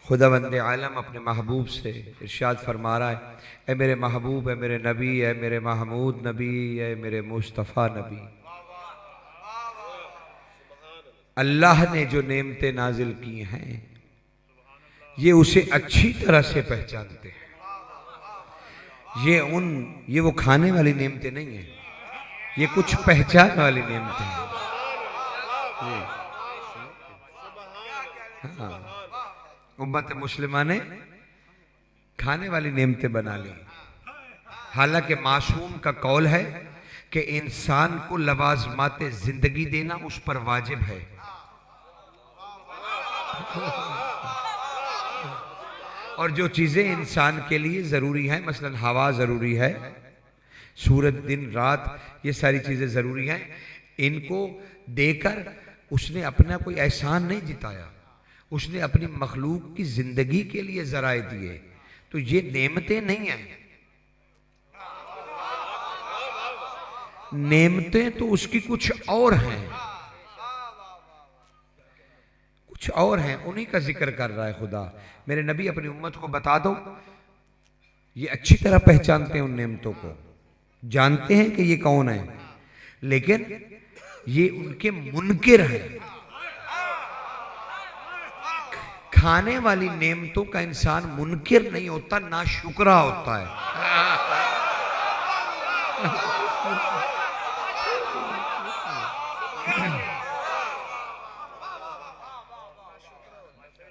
खुदावंद आलम अपने महबूब से इरशाद फरमा रहा है, ए मेरे महबूब, ए मेरे नबी, ए मेरे महमूद नबी, ए मेरे मुस्तफ़ा नबी, अल्लाह ने जो नेमतें नाजिल की हैं ये उसे अच्छी तरह से पहचानते हैं। ये वो खाने वाली नेमतें नहीं है, ये कुछ पहचान वाली नेमतें हैं। हाँ, उम्मत मुस्लिमा ने खाने वाली नेमतें बना ली। हालांकि मासूम का कौल है कि इंसान को लवाजमाते जिंदगी देना उस पर वाजिब है। और जो चीजें इंसान के लिए जरूरी हैं, मसलन हवा जरूरी है, सूरज, दिन, रात, ये सारी चीजें जरूरी हैं, इनको देकर उसने अपना कोई एहसान नहीं जिताया, उसने अपनी मखलूक की जिंदगी के लिए जराए दिए। तो ये नेमतें नहीं हैं, नेमतें तो उसकी कुछ और हैं, कुछ और हैं, उन्हीं का जिक्र कर रहा है खुदा। मेरे नबी अपनी उम्मत को बता दो, ये अच्छी तरह पहचानते हैं उन नेमतों को, जानते हैं कि ये कौन है, लेकिन ये उनके मुनकिर हैं। खाने वाली नेमतों का इंसान मुनकिर नहीं होता, ना शुक्रा होता है।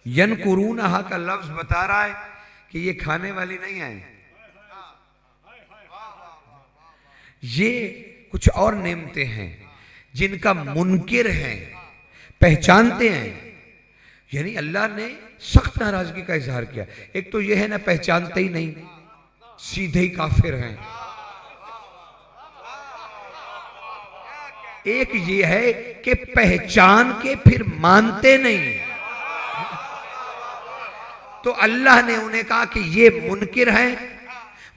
यनकुरूनहा का लफ्ज बता रहा है कि ये खाने वाली नहीं है, ये कुछ और नेमतें हैं जिनका मुनकिर है, पहचानते हैं। यानी अल्लाह ने सख्त नाराजगी का इजहार किया। एक तो यह है ना, पहचानते ही नहीं, सीधे ही काफिर हैं। एक ये है कि पहचान के फिर मानते नहीं। तो अल्लाह ने उन्हें कहा कि ये मुनकिर हैं,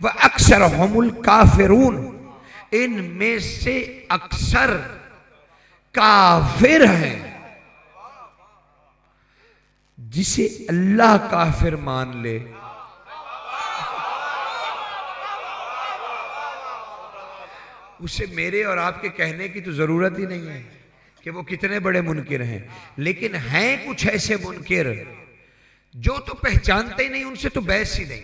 वह अक्सर हुमुल काफिरून, इनमें से अक्सर काफिर हैं। जिसे अल्लाह काफिर मान ले, उसे मेरे और आपके कहने की तो जरूरत ही नहीं है कि वो कितने बड़े मुनकिर हैं। लेकिन हैं कुछ ऐसे मुनकिर जो तो पहचानते ही नहीं, उनसे तो बहस ही नहीं,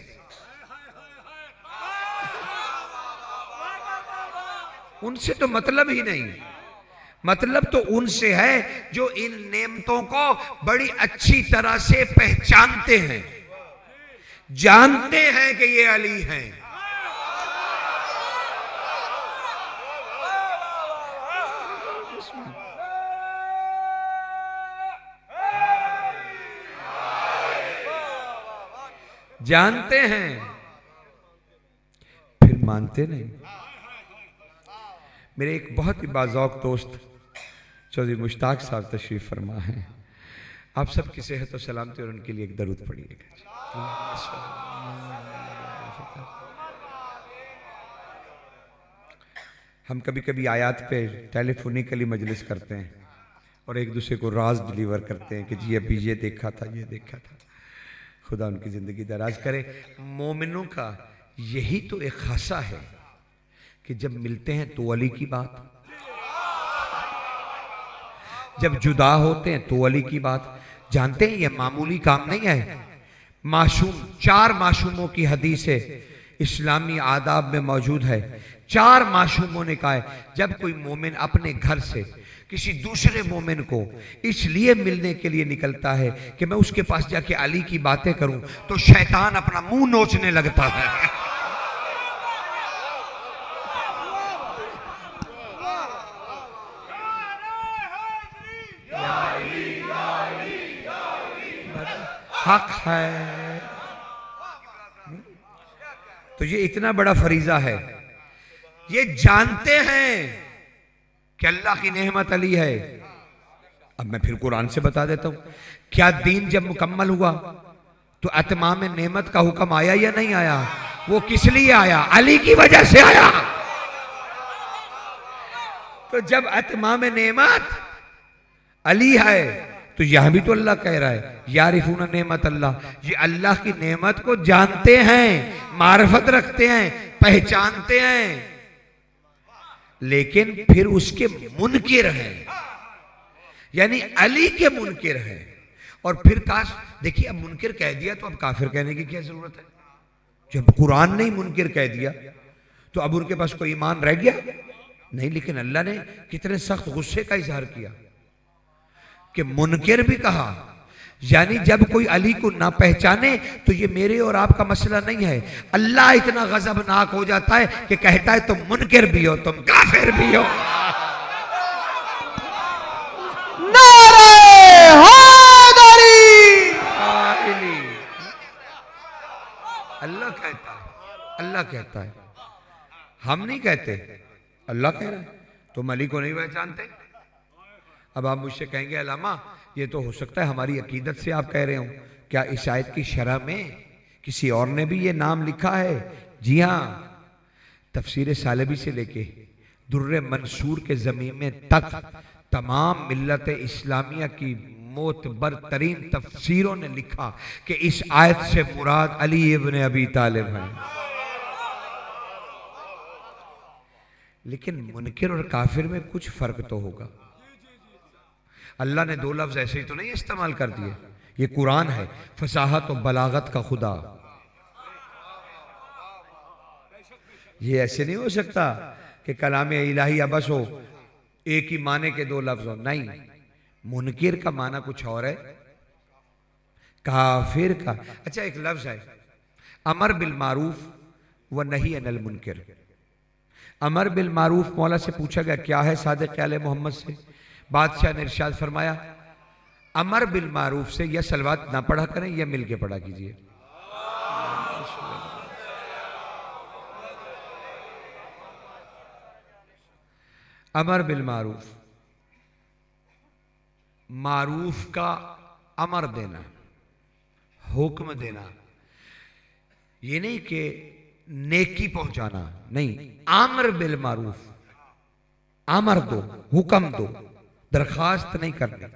उनसे तो मतलब ही नहीं। मतलब तो उनसे है जो इन नेमतों को बड़ी अच्छी तरह से पहचानते हैं, जानते हैं कि ये अली हैं। जानते हैं फिर मानते नहीं। मेरे एक बहुत ही बाज़ौक़ दोस्त चौधरी मुश्ताक साहब तशरीफ फरमा है, आप सबकी सेहत और सलामती और उनके लिए एक दरूद पढ़िएगा। हम कभी कभी आयात पे टेलीफोनिकली मजलिस करते हैं और एक दूसरे को राज डिलीवर करते हैं कि जी अभी ये देखा था, ये देखा था। खुदा उनकी ज़िंदगी दराज करे। मोमिनों का यही तो एक खासा है कि जब मिलते हैं तो अली की बात, जब जुदा होते हैं तो अली की बात। जानते हैं ये मामूली काम नहीं है। मासूम, 4 मासूमों की हदीस है, इस्लामी आदाब में मौजूद है। 4 मासूमों ने कहा है जब कोई मोमिन अपने घर से किसी दूसरे मोमिन को इसलिए मिलने के लिए निकलता है कि मैं उसके पास जाके अली की बातें करूं, तो शैतान अपना मुंह नोचने लगता है। हक है। तो ये इतना बड़ा फरीजा है, ये जानते हैं कि अल्लाह की नेमत अली है। अब मैं फिर कुरान से बता देता हूं, क्या दीन जब मुकम्मल हुआ तो अतमाम नेमत का हुक्म आया या नहीं आया? वो किस लिए आया? अली की वजह से आया। तो जब अतमाम नेमत अली है तो यहां भी तो अल्लाह कह रहा है यारिफून नेमत अल्लाह, ये अल्लाह की नेमत को जानते हैं, मार्फत रखते हैं, पहचानते हैं, लेकिन फिर उसके मुनकिर हैं, यानी अली के मुनकिर हैं। और फिर काश, देखिए अब मुनकिर कह दिया तो अब काफिर कहने की क्या जरूरत है? जब कुरान ने ही मुनकिर कह दिया तो अब उनके पास कोई ईमान रह गया नहीं। लेकिन अल्लाह ने कितने सख्त गुस्से का इजहार किया कि मुनकिर भी कहा, यानी जब कोई अली को ना पहचाने तो ये मेरे और आपका मसला नहीं है। अल्लाह इतना गजबनाक हो जाता है कि कहता है तुम मुनकिर भी हो, तुम काफिर भी हो। अल्लाह कहता है, अल्लाह कहता है, हम नहीं कहते, अल्लाह कह रहा है तुम अली को नहीं पहचानते। अब आप मुझसे कहेंगे अलामा ये तो हो सकता है हमारी अकीदत से आप कह रहे हो, क्या इस आयत की शरह में किसी और ने भी ये नाम लिखा है? जी हाँ, तफसीर सालबी से लेके दुर्रे मंसूर के ज़मीन में तक तमाम मिल्लत इस्लामिया की मोतबर तरीन तफसीरों ने लिखा कि इस आयत से मुराद अली इब्न अबी तालिब है। लेकिन मुनकिर और काफिर में कुछ फर्क तो होगा। अल्लाह ने दो लफ्ज ऐसे ही तो नहीं इस्तेमाल कर दिए, ये कुरान है, फसाहत और बलागत का खुदा। ये ऐसे नहीं हो सकता कि कलाम इलाही अबस हो, एक ही माने के दो लफ्ज हो, नहीं। मुनकिर का माना कुछ और है, काफिर का। अच्छा एक लफ्ज है अमर बिल मारूफ व नही अनिल मुनकिर। अमर बिल मारूफ मौला से पूछा गया क्या है सादिक आले मोहम्मद से, बादशाह ने इरशाद फरमाया अमर बिल मारूफ से या सलवात ना पढ़ा करें या मिल के पढ़ा कीजिए। अमर बिल मारूफ, मारूफ का अमर देना, हुक्म देना, ये नहीं कि नेकी पहुंचाना, नहीं। आमर बिल मारूफ, आमर दो, हुक्म दो, दरखास्त नहीं करनी।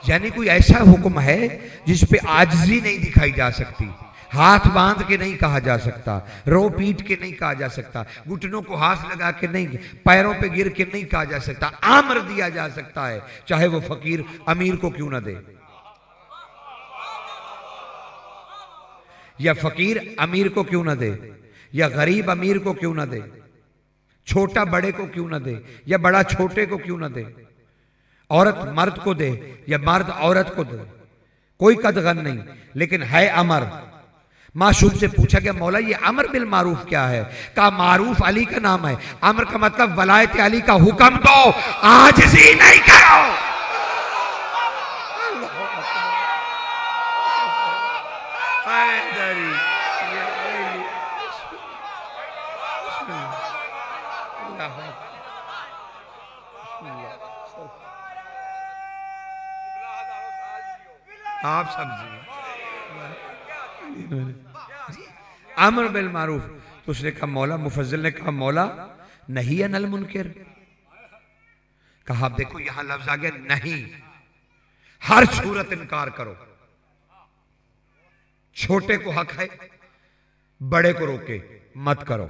यानी कोई ऐसा हुक्म है जिस पे आजिज़ी नहीं दिखाई जा सकती, हाथ बांध के नहीं कहा जा सकता, रो पीट के नहीं कहा जा सकता, घुटनों को हाथ लगा के नहीं, पैरों पे गिर के नहीं कहा जा सकता। आमर दिया जा सकता है, चाहे वो फकीर अमीर को क्यों ना दे, या फकीर अमीर को क्यों ना दे, या गरीब अमीर को क्यों ना दे, छोटा बड़े को क्यों ना दे, या बड़ा छोटे को क्यों ना दे, औरत मर्द को दे या मर्द औरत को दे, कोई कदगन नहीं, लेकिन है अमर। माशूम से पूछा गया मौला ये अमर बिल मारूफ क्या है? कहा मारूफ अली का नाम है, अमर का मतलब वलायत अली का हुक्म दो, आजिज़ी नहीं करो। आप समझिए अमर बिल मारूफ। तो उसने कहा मौला, मुफज्जिल ने कहा मौला नहीं अनल मुनकिर। कहा आप देखो यहां लफ्ज आ गया नहीं, हर सूरत इनकार करो। छोटे को हक है बड़े को रोके मत करो,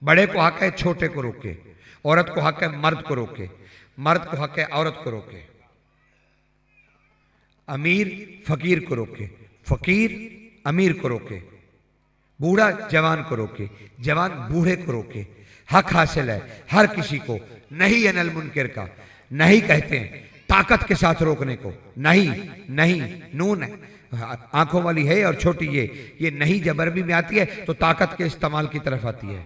बड़े को हक है छोटे को रोके, औरत को हक है मर्द को रोके, मर्द को हक है औरत को रोके, अमीर फकीर को रोके, फकीर अमीर को रोके, बूढ़ा जवान को रोके, जवान बूढ़े को रोके। हक हासिल है हर किसी को। नहीं अनल मुनकिर का नहीं कहते हैं ताकत के साथ रोकने को, नहीं नहीं नून है आंखों वाली है और छोटी ये नहीं जब अरबी में आती है तो ताकत के इस्तेमाल की तरफ आती है।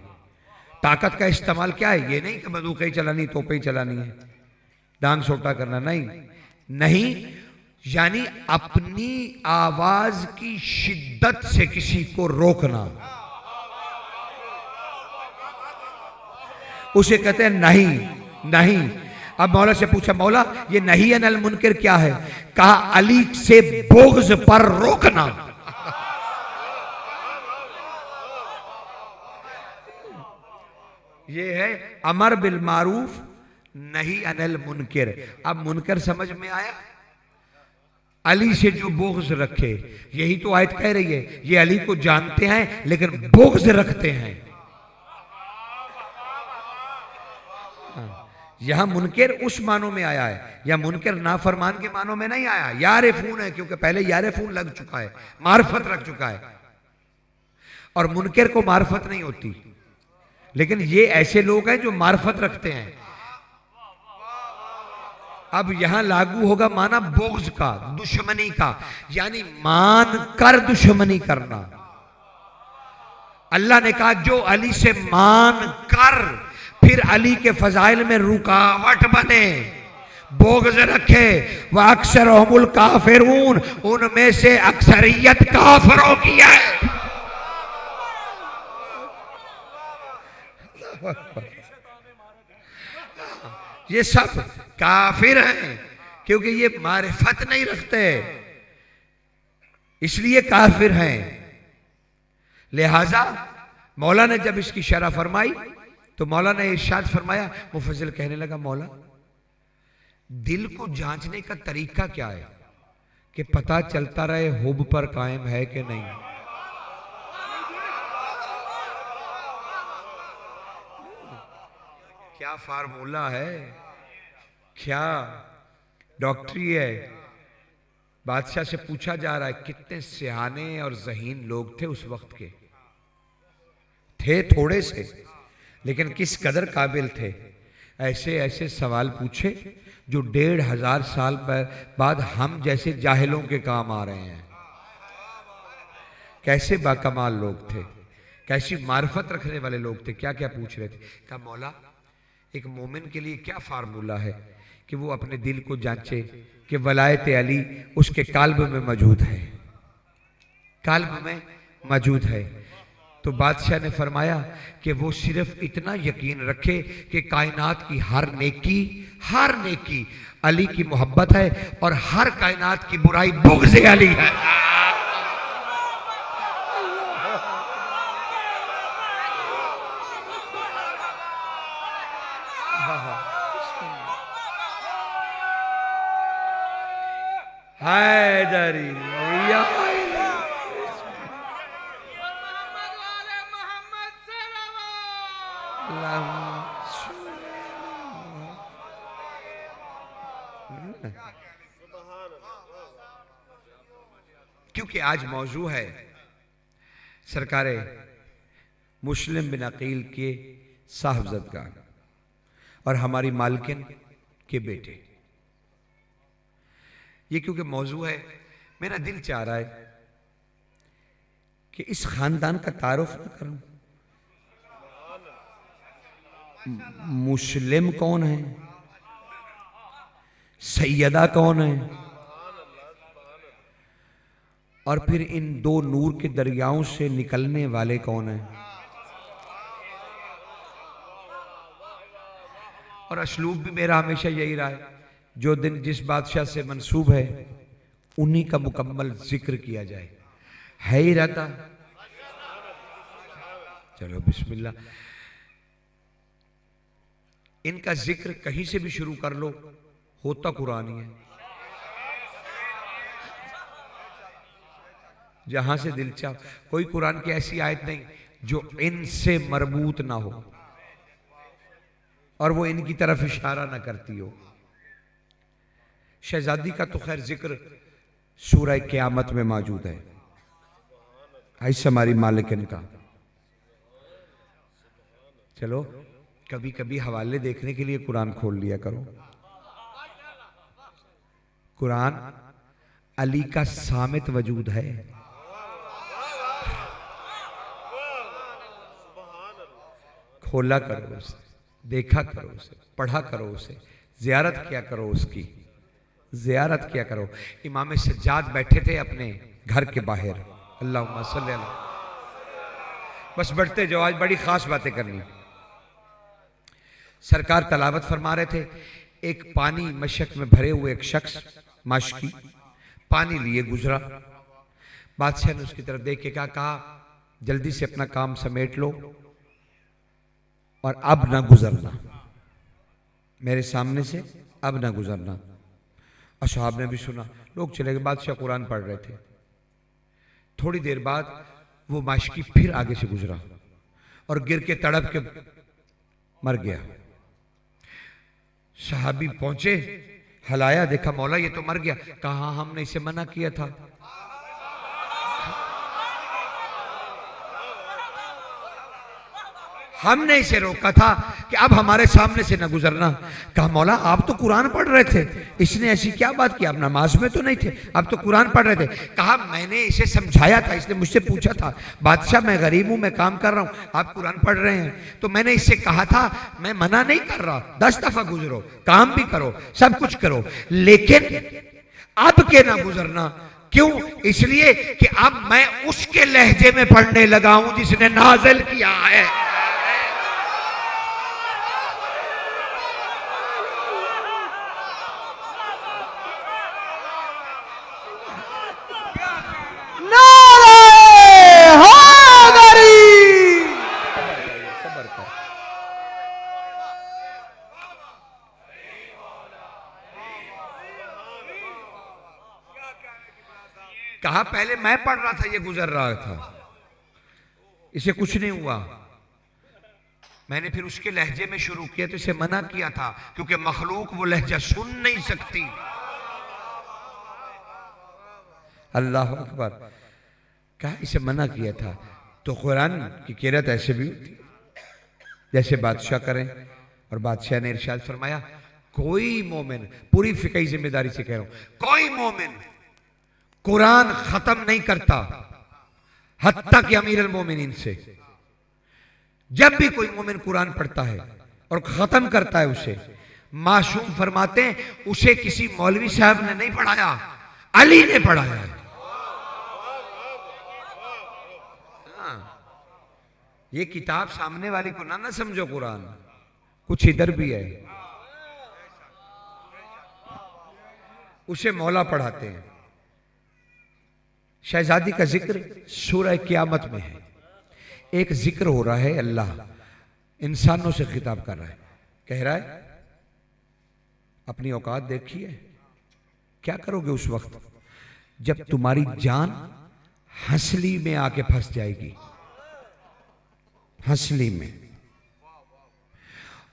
ताकत का इस्तेमाल क्या है? ये नहीं कि बंदूक ही चलानी, तोपें ही चलानी है, डांग सोटा करना, नहीं नहीं, यानी अपनी आवाज की शिद्दत से किसी को रोकना, उसे कहते हैं नहीं नहीं। अब मौला से पूछा मौला ये नहीं अनल मुनकिर क्या है? कहा अली से बोग्ज पर रोकना। ये है अमर बिल मारूफ नहीं अनिल मुनकर। अब मुनकर समझ में आया? अली से जो बोग्ज रखे, यही तो आयत कह रही है। ये अली को जानते हैं लेकिन बोग्ज रखते हैं। यहां मुनकर उस मानों में आया है, या मुनकर नाफरमान के मानों में नहीं आया। यारिफून है, क्योंकि पहले यारिफून लग चुका है, मार्फत रख चुका है, और मुनकर को मार्फत नहीं होती। लेकिन ये ऐसे लोग हैं जो मार्फत रखते हैं। अब यहां लागू होगा माना बोग्ज का, दुश्मनी का, यानी मान कर दुश्मनी करना। अल्लाह ने कहा जो अली से मान कर फिर अली के फजाइल में रुकावट बने, बोग्ज रखे, वह अक्सर हमुल काफिरून, उनमें से अक्सरियत काफिरों की है। ये सब काफिर हैं, क्योंकि ये मारिफत नहीं रखते, इसलिए काफिर हैं। लिहाजा मौला ने जब इसकी शरह फरमाई तो मौला ने इरशाद फरमाया, मुफस्सिल कहने लगा, मौला दिल को जांचने का तरीका क्या है कि पता चलता रहे हुब पर कायम है कि नहीं। क्या फार्मूला है, क्या डॉक्टरी है। बादशाह से पूछा जा रहा है कितने सियाने और ज़हीन लोग थे उस वक्त के। थे थोड़े से, लेकिन किस कदर काबिल थे। ऐसे ऐसे सवाल पूछे जो 1500 साल बाद हम जैसे जाहिलों के काम आ रहे हैं। कैसे बाकमाल लोग थे, कैसी मार्फत रखने वाले लोग थे। क्या क्या पूछ रहे थे। कहा मौला एक मोमिन के लिए क्या फार्मूला है कि वो अपने दिल को जांचे कि वलायत अली उसके काल्ब में मौजूद है, काल्ब में मौजूद है। तो बादशाह ने फरमाया कि वो सिर्फ इतना यकीन रखे कि कायनात की हर नेकी अली की मोहब्बत है और हर कायनात की बुराई बुग़्ज़ अली है। हैदरी या क्योंकि आज मौजू है सरकारे मुस्लिम बिन अकील के साहबजादगान और हमारी मालकिन के बेटे। ये क्योंकि मौजू है, मेरा दिल चाह रहा है कि इस खानदान का तारुफ न करूं। मुस्लिम कौन है, सैयदा कौन है, और फिर इन दो नूर के दरियाओं से निकलने वाले कौन हैं। और असलूब भी मेरा हमेशा यही रहा है, जो दिन जिस बादशाह से मंसूब है उन्हीं का मुकम्मल जिक्र किया जाए। है ही रहता। चलो बिस्मिल्लाह, इनका जिक्र कहीं से भी शुरू कर लो, होता कुरान ही है। जहां से दिल चाह, कोई कुरान की ऐसी आयत नहीं जो इनसे मरबूत ना हो और वो इनकी तरफ इशारा ना करती हो। शहजादी का तो खैर जिक्र सूरह क़यामत में मौजूद है, ऐसे हमारी मालिकिन का। चलो कभी कभी हवाले देखने के लिए कुरान खोल लिया करो। कुरान अली का सामित वजूद है। खोला करो उसे, देखा करो उसे, पढ़ा करो उसे, जियारत किया करो उसकी, जियारत किया करो। इमाम सज्जाद बैठे थे अपने घर के बाहर, अल्लाहुम्मा सल्ली अला। बस बढ़ते जाओ, आज बड़ी खास बातें करनी। सरकार तलावत फरमा रहे थे, एक पानी मशक में भरे हुए एक शख्स माशकी पानी लिए गुजरा। बादशाह ने उसकी तरफ देख के कहा जल्दी से अपना काम समेट लो और अब ना गुजरना। मेरे सामने से अब ना गुजरना। असहाब ने भी सुना, लोग चले गए। बादशाह कुरान पढ़ रहे थे। थोड़ी देर बाद वो माशकी फिर आगे से गुजरा और गिर के तड़प के मर गया। सहाबी पहुंचे, हलाया, देखा मौला ये तो मर गया। कहा हमने इसे मना किया था। हमने इसे रोका था कि अब हमारे सामने से न गुजरना। कहा मौला आप तो कुरान पढ़ रहे थे, इसने ऐसी क्या बात की? आप नमाज में तो नहीं थे, आप तो कुरान पढ़ रहे थे। कहा मैंने इसे समझाया था, इसने मुझसे पूछा था बादशाह मैं गरीब हूं, मैं काम कर रहा हूं, आप कुरान पढ़ रहे हैं, तो मैंने इससे कहा था मैं मना नहीं कर रहा, 10 दफा गुजरो, काम भी करो, सब कुछ करो, लेकिन अब के ना गुजरना। क्यों? इसलिए कि अब मैं उसके लहजे में पढ़ने लगा हूं जिसने नाज़िल किया है। कहा पहले मैं पढ़ रहा था, ये गुजर रहा था, इसे कुछ नहीं हुआ। मैंने फिर उसके लहजे में शुरू किया तो इसे मना किया था, क्योंकि मखलूक वो लहजा सुन नहीं सकती। अल्लाह अकबर। कहा इसे मना किया था। तो कुरान की किरत ऐसे भी होती जैसे बादशाह करें, और बादशाह ने इरशाद फरमाया कोई मोमिन, पूरी फिकही जिम्मेदारी से कह रहा हूं, कोई मोमिन कुरान खत्म नहीं करता हत्ता कि अमीरुल मोमिनीन से। जब भी कोई मोमिन कुरान पढ़ता है और खत्म करता है उसे, मासूम फरमाते हैं उसे किसी मौलवी साहब ने नहीं पढ़ाया, अली ने पढ़ाया है। ये किताब सामने वाले को ना समझो, कुरान कुछ इधर भी है, उसे मौला पढ़ाते हैं। शहजादी का जिक्र सूरह क़यामत में है। एक जिक्र हो रहा है, अल्लाह इंसानों से खिताब कर रहा है, कह रहा है अपनी औकात देखिए, क्या करोगे उस वक्त जब तुम्हारी जान हंसली में आके फंस जाएगी, हंसली में।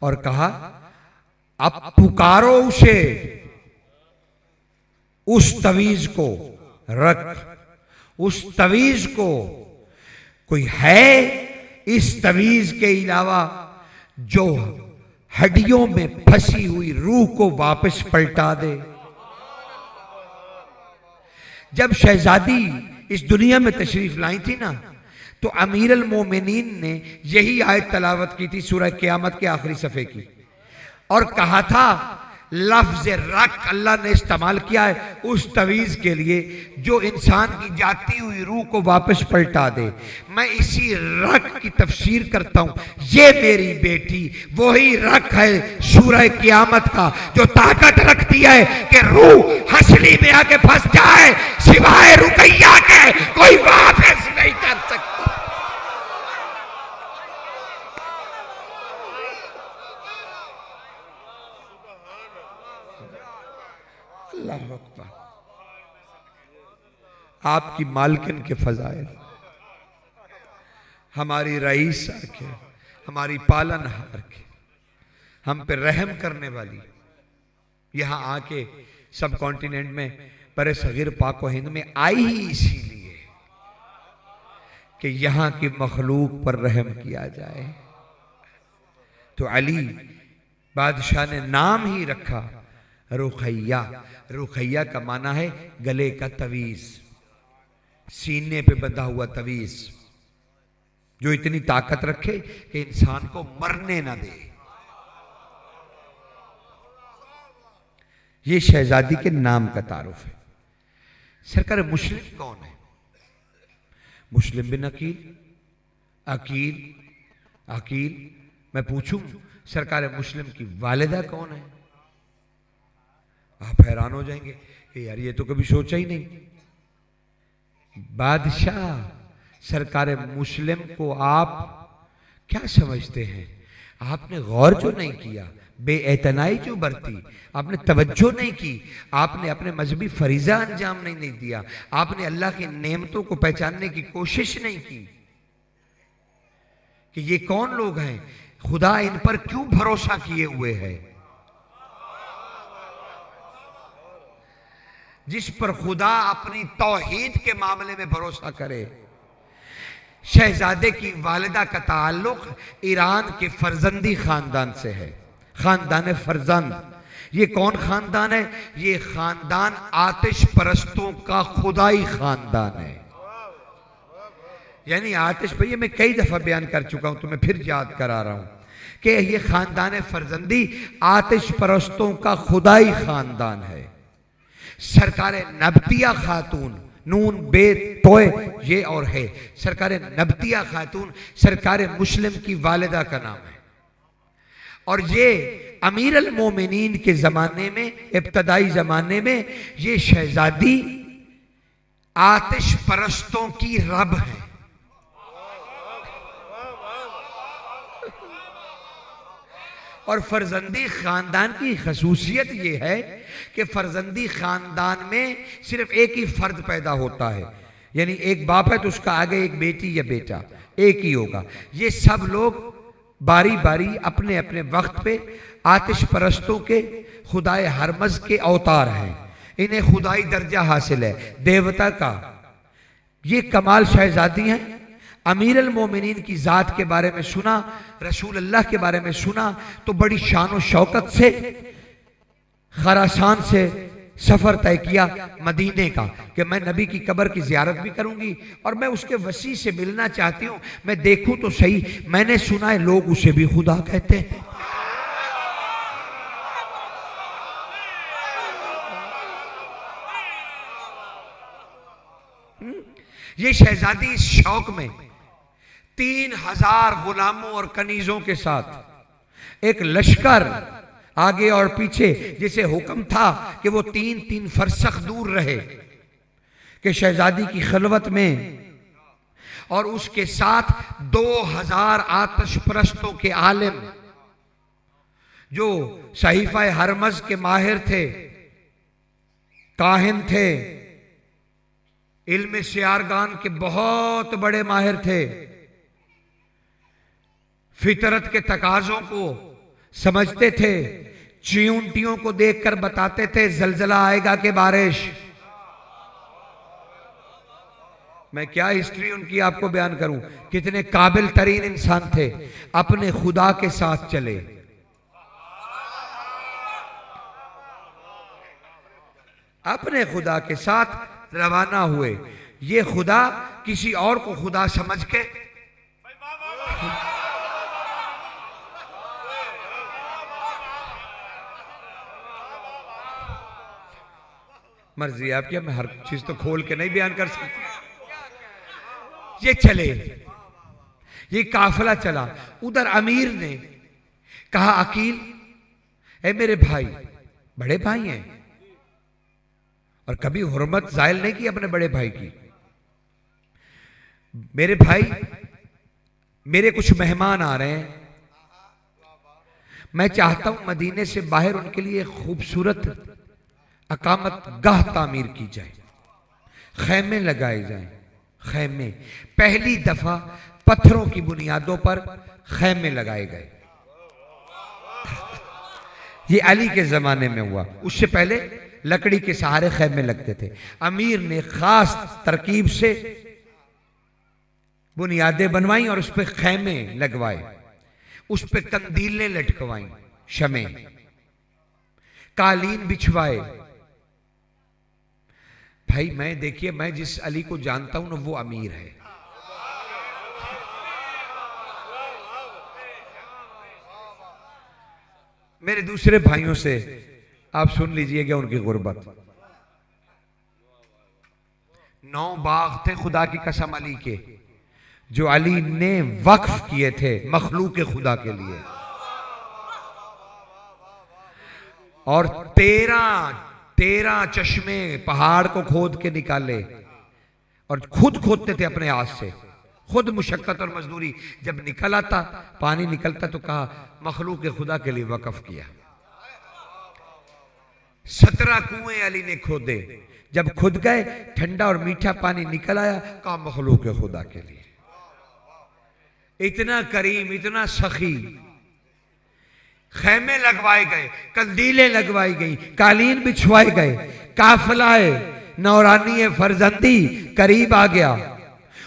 और कहा अब पुकारो उसे, उस तवीज को रख, उस तवीज को कोई है इस तवीज के अलावा जो हड्डियों में फंसी हुई रूह को वापस पलटा दे। जब शहजादी इस दुनिया में तशरीफ लाई थी ना, तो अमीरुल मोमिनीन ने यही आयत तलावत की थी सूरह क़यामत के आखिरी सफ़े की, और कहा था लफ्ज रक अल्लाह ने इस्तेमाल किया है उस तवीज के लिए जो इंसान की जाती हुई रूह को वापस पलटा दे। मैं इसी रक की तफसीर करता हूं। ये मेरी बेटी वही रक है सूरह क़यामत का जो ताकत रखती है कि रूह हंसली में आके फंस जाए, सिवाय रुकैया के कोई वापस नहीं कर सकता। अल्लाह अकबर। आपकी मालकिन के फजाइल, हमारी रईस के, हमारी पालनहार के, हम पे रहम करने वाली, यहां आके सब कॉन्टिनेंट में बड़े सगीर पाक व हिंद में आई ही इसीलिए कि यहां की मखलूक पर रहम किया जाए। तो अली बादशाह ने नाम ही रखा रुखैया। रुखैया का माना है गले का तवीज, सीने पे बंधा हुआ तवीज, जो इतनी ताकत रखे कि इंसान को मरने ना दे। ये शहजादी के नाम का तारुफ है। सरकार मुस्लिम कौन है? मुस्लिम बिन अकील, अकील, अकील। मैं पूछूं सरकार मुस्लिम की वालिदा कौन है? आप हैरान हो जाएंगे कि यार ये तो कभी सोचा ही नहीं। बादशाह सरकार मुस्लिम को आप क्या समझते हैं? आपने गौर जो नहीं किया, बेएतनाई जो बरती, आपने तवज्जो नहीं की, आपने अपने मजहबी फरीजा अंजाम नहीं दिया, आपने अल्लाह की नेमतों को पहचानने की कोशिश नहीं की कि ये कौन लोग हैं, खुदा इन पर क्यों भरोसा किए हुए है। जिस पर खुदा अपनी तौहीद के मामले में भरोसा करे। शहजादे की वालिदा का ताल्लुक ईरान के फरजंदी खानदान से है, खानदान फरजंद। ये कौन खानदान है? ये खानदान आतिश परस्तों का खुदाई खानदान है। यानी आतिश पर, ये मैं कई दफा बयान कर चुका हूं, तो मैं फिर याद करा रहा हूं कि ये खानदान फरजंदी आतिश परस्तों का खुदाई खानदान है। सरकार नबतिया खातून, नून बे तोय ये और है, सरकार नबतिया खातून सरकार मुस्लिम की वालिदा का नाम है। और ये अमीर अल मोमिनीन के जमाने में, इब्तदाई जमाने में, ये शहजादी आतिश परस्तों की रब है। और फरजंदी खानदान की खसूसियत यह है कि फरजंदी खानदान में सिर्फ एक ही फर्द पैदा होता है, यानी एक बाप है तो उसका आगे एक बेटी या बेटा एक ही होगा। ये सब लोग बारी बारी अपने अपने वक्त पे आतिश परस्तों के खुदाए हरमज के अवतार हैं। इन्हें खुदाई दर्जा हासिल है, देवता का। ये कमाल शहजादी हैं। अमीर अल मोमिनीन की जात के बारे में सुना, रसूल अल्लाह के बारे में सुना, तो बड़ी शान और शौकत से खरासान से सफर तय किया मदीने का कि मैं नबी की कब्र की जियारत भी करूंगी और मैं उसके वसी से मिलना चाहती हूं, मैं देखूं तो सही। मैंने सुना है लोग उसे भी खुदा कहते हैं। ये शहजादी इस शौक में 3000 गुलामों और कनीजों के साथ एक लश्कर आगे और पीछे, जिसे हुक्म था कि वो 3-3 फरसख दूर रहे कि शहजादी की खलवत में, और उसके साथ 2000 आतिश परस्तों के आलिम जो सहीफा हरमज के माहिर थे, काहिन थे, इल्म सियारगान के बहुत बड़े माहिर थे, फितरत के तकाजों को समझते थे, चींटियों को देखकर बताते थे जलजला आएगा कि बारिश। मैं क्या हिस्ट्री उनकी आपको बयान करूं, कितने काबिल तरीन इंसान थे। अपने खुदा के साथ चले, अपने खुदा के साथ रवाना हुए। ये खुदा किसी और को खुदा समझ के मर्जी आपकी, मैं हर चीज तो खोल के नहीं बयान कर सकता। ये चले, ये काफिला चला। उधर अमीर ने कहा, अकील ए मेरे भाई, बड़े भाई हैं और कभी हुर्मत जायल नहीं की अपने बड़े भाई की। मेरे भाई, मेरे कुछ मेहमान आ रहे हैं, मैं चाहता हूं मदीने से बाहर उनके लिए खूबसूरत अकामत गाह तामीर की जाए, खैमे लगाए जाएं। खैमे पहली दफा पत्थरों की बुनियादों पर खैमे लगाए गए। ये अली के जमाने में हुआ, उससे पहले लकड़ी के सहारे खैमे लगते थे। अमीर ने खास तरकीब से बुनियादें बनवाई और उस पर खैमे लगवाए, उस पर कंदीलें लटकवाई, शमे, कालीन बिछवाए। भाई मैं, देखिए, मैं जिस अली को जानता हूं ना, वो अमीर है। मेरे दूसरे भाइयों से आप सुन लीजिएगा उनकी गुर्बत। 9 बाग थे खुदा की कसम अली के, जो अली ने वक्फ किए थे मखलूक खुदा के लिए, और 13 चश्मे पहाड़ को खोद के निकाले और खुद खोदते थे अपने हाथ से। खुद मुशक्कत और मजदूरी, जब निकल आता पानी निकलता तो कहा मखलूक खुदा के लिए वक्फ किया। 17 कुएं अली ने खोदे, जब खुद गए ठंडा और मीठा पानी निकल आया, कहा मखलूक खुदा के लिए। इतना करीम, इतना सखी। खैमे लगवाए गए, कंदीलें लगवाई गई, कालीन बिछवाए गए, काफिलाए नौरानी फरजंदी करीब आ गया।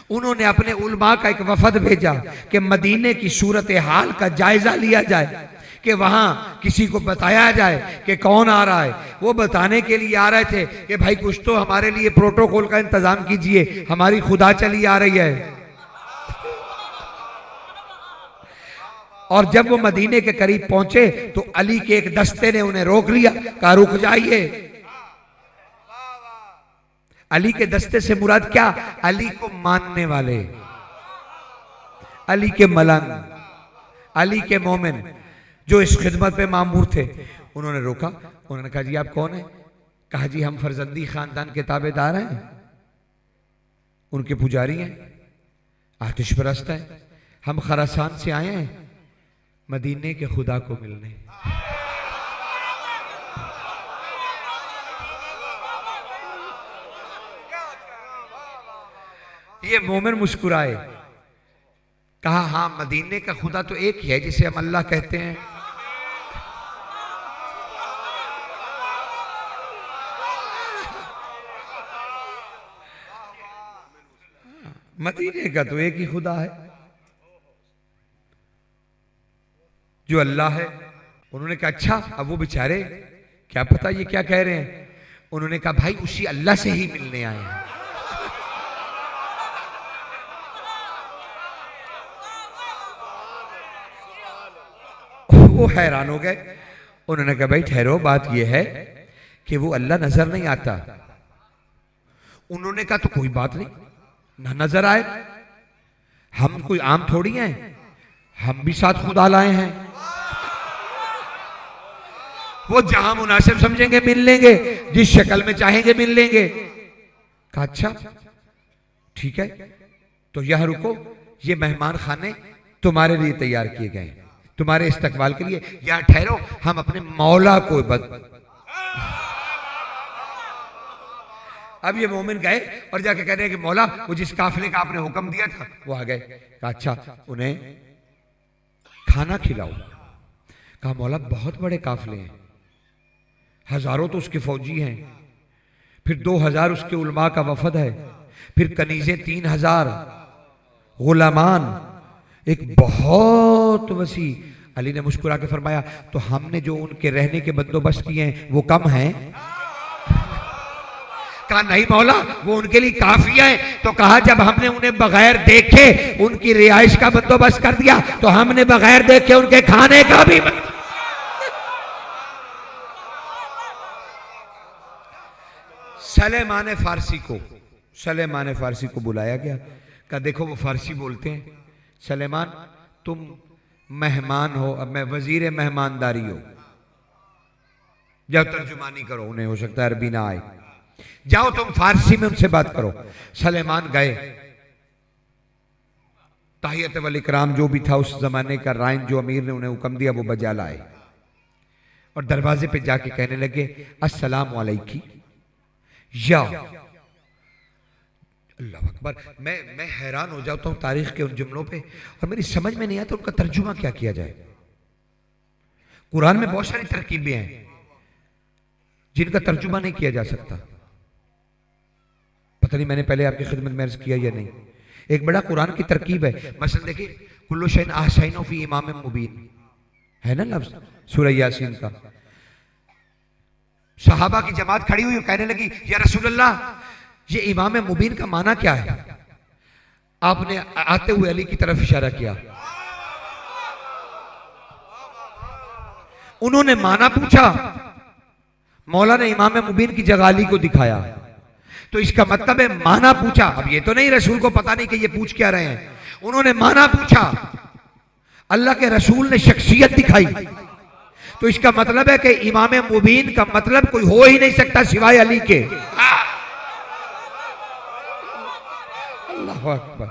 उन्होंने अपने उलमा का एक वफद भेजा कि मदीने की सूरत हाल का जायजा लिया जाए, कि वहां किसी को बताया जाए कि कौन आ रहा है। वो बताने के लिए आ रहे थे कि भाई कुछ तो हमारे लिए प्रोटोकॉल का इंतजाम कीजिए, हमारी खुदा चली आ रही है। और जब वो मदीने के करीब पहुंचे तो अली के एक दस्ते ने उन्हें रोक लिया, कहा रुक जाइए। अली के दस्ते से मुराद क्या? अली को मानने वाले, अली के मलंग, अली के मोमिन जो इस खिदमत पे मामूर थे। उन्होंने रोका, उन्होंने कहा जी आप कौन है? कहा जी हम फरजंदी खानदान के ताबेदार हैं, उनके पुजारी हैं, आतिश परस्त हैं, हम खरासान से आए हैं मदीने के खुदा को मिलने। ये मोमिन मुस्कुराए, कहा हाँ मदीने का खुदा तो एक ही है जिसे हम अल्लाह कहते हैं। मदीने का तो एक ही खुदा है जो अल्लाह है। उन्होंने कहा अच्छा, अब वो बेचारे क्या पता ये क्या कह रहे हैं। उन्होंने कहा भाई उसी अल्लाह से ही मिलने आए हैं। वो हैरान हो गए। उन्होंने कहा भाई ठहरो, बात ये है कि वो अल्लाह नजर नहीं आता। उन्होंने कहा तो कोई बात नहीं, ना नजर आए, हम कोई आम थोड़ी हैं, हम भी साथ खुदा लाए हैं। वो जहां मुनासिब समझेंगे मिल लेंगे, जिस शक्ल में चाहेंगे मिल लेंगे। कहा अच्छा ठीक है, तो यहां रुको, ये मेहमान खाने तुम्हारे लिए तैयार किए गए, तुम्हारे इस्तकबाल के लिए, यहां ठहरो, हम अपने मौला को अब ये मोमिन गए और जाके कह रहे हैं कि मौला वो जिस काफिले का आपने हुक्म दिया था वो आ गए। कहा अच्छा उन्हें खाना खिलाओ। कहा मौला बहुत बड़े काफिले हैं, हजारों तो उसके फौजी हैं, फिर 2000 उसके उलमा का वफद है, फिर कनीजे 3000 गुलामान, एक बहुत वसी। अली ने मुस्कुरा के फरमाया तो हमने जो उनके रहने के बंदोबस्त किए हैं वो कम हैं? कहा नहीं मौला वो उनके लिए काफी है। तो कहा जब हमने उन्हें बगैर देखे उनकी रिहाइश का बंदोबस्त कर दिया तो हमने बगैर देखे उनके खाने का भी। सलेमान फारसी को बुलाया गया। कहा देखो वो फारसी बोलते हैं, सलेमान तुम मेहमान हो, अब मैं वजीर मेहमानदारी हो, जब तर्जुमानी करो, उन्हें हो सकता है अरबी ना आए, जाओ तुम फारसी में उनसे बात करो। सलेमान गए, ताहियत वल इकराम जो भी था उस जमाने का राइन जो अमीर ने उन्हें हुक्म दिया वो बजा लाए और दरवाजे पे जाके कहने लगे अस्सलाम वालेकुम। या अल्लाह अकबर, मैं हैरान हो जाता हूं तारीख के उन जुमलों पे और मेरी समझ में नहीं आता उनका तर्जुमा क्या किया जाए। कुरान में बहुत सारी तरकीबें हैं जिनका तर्जुमा नहीं किया जा सकता। पता नहीं मैंने पहले आपकी खिदमत में अर्ज किया या नहीं। एक बड़ा कुरान की तरकीब है, मसलन देखिए कुल्लु शैइन अहसैनु फी इमाम मुबीन है ना लफ्ज सूरह यासीन का। सहाबा की जमात खड़ी हुई कहने लगी या रसूलल्लाह ये इमाम मुबीन का माना क्या है? आपने आते हुए अली की तरफ इशारा किया। उन्होंने माना पूछा, मौला ने इमाम मुबीन की जगह अली को दिखाया, तो इसका मतलब है माना पूछा। अब ये तो नहीं रसूल को पता नहीं कि ये पूछ क्या रहे हैं, उन्होंने माना पूछा, अल्लाह के रसूल ने शख्सियत दिखाई, तो इसका मतलब है कि इमाम मुबीन का मतलब कोई हो ही नहीं सकता सिवाय अली के। अल्लाह अकबर।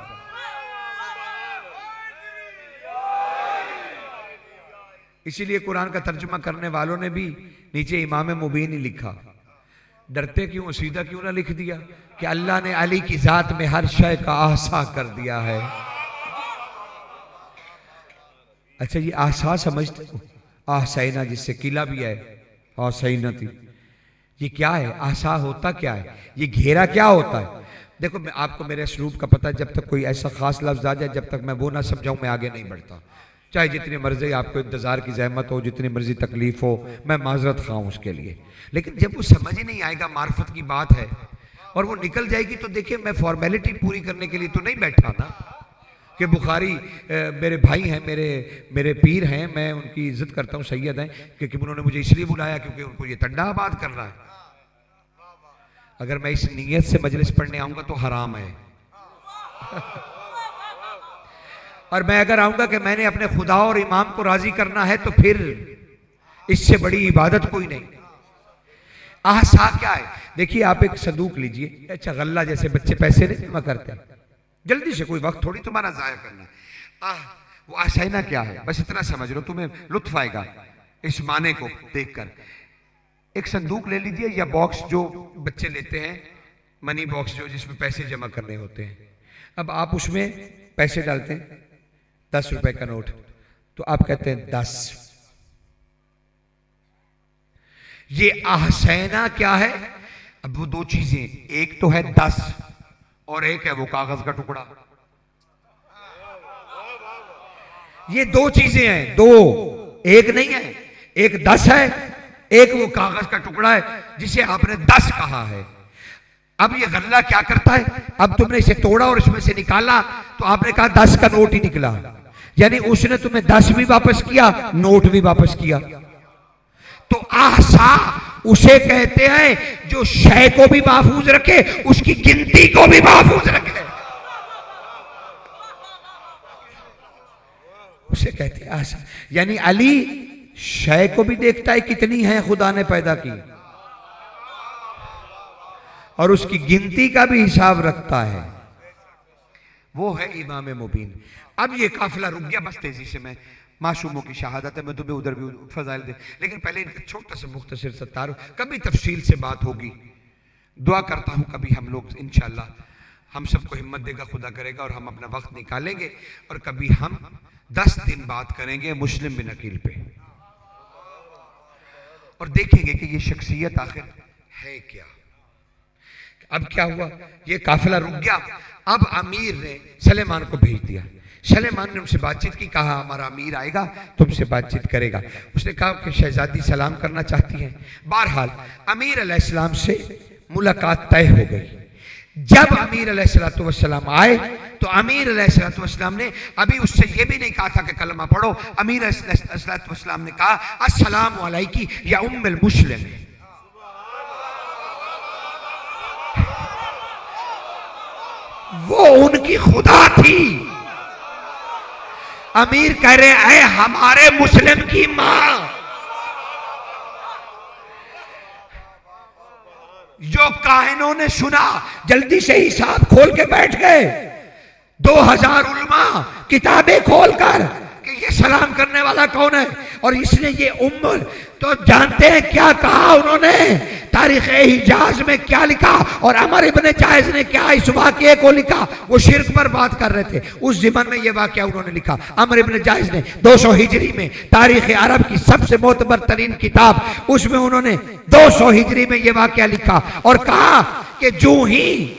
इसीलिए कुरान का तर्जुमा करने वालों ने भी नीचे इमाम मुबीन ही लिखा। डरते क्यों, सीधा क्यों ना लिख दिया कि अल्लाह ने अली की जात में हर शय का आसा कर दिया है। अच्छा, ये आसा समझते हो? आसैना, जिससे किला भी है, आसैना थी। ये क्या है? आसा होता क्या है? ये घेरा क्या होता है? देखो, मैं आपको मेरे असलूब का पता है, जब तक कोई ऐसा खास लफ्ज आ जाए, जब तक मैं वो ना समझाऊं मैं आगे नहीं बढ़ता। चाहे जितनी मर्जी आपको इंतजार की जहमत हो, जितनी मर्जी तकलीफ हो, मैं माजरत खाऊं उसके लिए। लेकिन जब वो समझ ही नहीं आएगा, मार्फत की बात है और वो निकल जाएगी, तो देखिए मैं फॉर्मेलिटी पूरी करने के लिए तो नहीं बैठा ना कि बुखारी मेरे भाई हैं, मेरे पीर हैं, मैं उनकी इज्जत करता हूं, सैयद हैं, क्योंकि उन्होंने मुझे इसलिए बुलाया क्योंकि उनको ये तंडाबाद करना है। अगर मैं इस नीयत से मजलिस पढ़ने आऊंगा तो हराम है। और मैं अगर आऊंगा कि मैंने अपने खुदा और इमाम को राजी करना है, तो फिर इससे बड़ी इबादत कोई नहीं। आसा क्या है? देखिए, आप एक संदूक लीजिए, अच्छा गल्ला, जैसे बच्चे पैसे नहीं जमा करते, जल्दी से, कोई वक्त थोड़ी तुम्हारा जाया करना। वो आशाइना क्या है, बस इतना समझ लो, तुम्हें लुत्फ आएगा इस माने को देखकर। एक संदूक ले लीजिए या बॉक्स जो बच्चे लेते हैं, मनी बॉक्स जो, जिसमें पैसे जमा करने होते हैं। अब आप उसमें पैसे डालते हैं, 10 रुपए का नोट, तो आप कहते हैं 10। ये आहसैना क्या है? अब वो दो चीजें, एक तो है 10 और एक है वो कागज का टुकड़ा। ये दो चीजें हैं, दो, एक नहीं है। एक 10 है, एक वो कागज का टुकड़ा है जिसे आपने 10 कहा है। अब ये गल्ला क्या करता है? अब तुमने इसे तोड़ा और इसमें से निकाला, तो आपने कहा 10 का नोट ही निकला, यानी उसने तुम्हें 10 भी वापस किया, नोट भी वापस किया। तो आसा उसे कहते हैं जो शय को भी महफूज रखे, उसकी गिनती को भी महफूज रखे, उसे कहते हैं आसा। यानी अली शय को भी देखता है कितनी है खुदा ने पैदा की, और उसकी गिनती का भी हिसाब रखता है। वो है इमाम मुबीन। अब ये काफिला रुक गया, बस तेजी से मैं, मासूमों की शहादत है, मैं तुम्हें उधर भी फजाइल दे, लेकिन पहले इनका छोटा सा मुख्तसर सा तारुफ, कभी तफसील से बात होगी। दुआ करता हूं कभी हम लोग इंशाअल्लाह, हम सबको हिम्मत देगा खुदा करेगा, और हम अपना वक्त निकालेंगे और कभी हम 10 दिन बात करेंगे मुस्लिम बिन अकील पे, और देखेंगे कि ये शख्सियत आखिर है क्या। अब क्या हुआ? ये काफिला रुक गया। अब अमीर ने सलेमान को भेज दिया। सलेमान ने उनसे बातचीत की, कहा हमारा अमीर आएगा, तुमसे बातचीत करेगा। उसने कहा कि शहजादी सलाम करना चाहती हैं। बहरहाल अमीर अलैहिस्सलाम से मुलाकात तय हो गई। जब अमीर अलैहिस्सलाम आए तो अमीर अलैहिस्सलाम ने अभी उससे यह भी नहीं कहा था कि कलमा पढ़ो। अमीर अलैहिस्सलाम ने कहा अस्सलामु अलैकी या उम्मुल मुस्लिम। वो उनकी खुदा थी। अमीर कह रहे हैं हमारे मुस्लिम की मां। जो काहिनों ने सुना जल्दी से हिसाब खोल के बैठ गए। 2000 उलमा किताबें खोलकर कि ये सलाम करने वाला कौन है, और इसने ये उम्र, तो जानते हैं क्या कहा उन्होंने? तारीख हिजाज में क्या लिखा और अमर इब्ने जायज ने क्या इस वाकये को लिखा? वो शिर्क पर बात कर रहे थे उस ज़माने में। ये वाकया उन्होंने लिखा अमर इब्ने जायज ने 200 हिजरी में, तारीख अरब की सबसे मोतबर तरीन किताब, उसमें उन्होंने 200 हिजरी में ये वाकया लिखा और कहा कि जो ही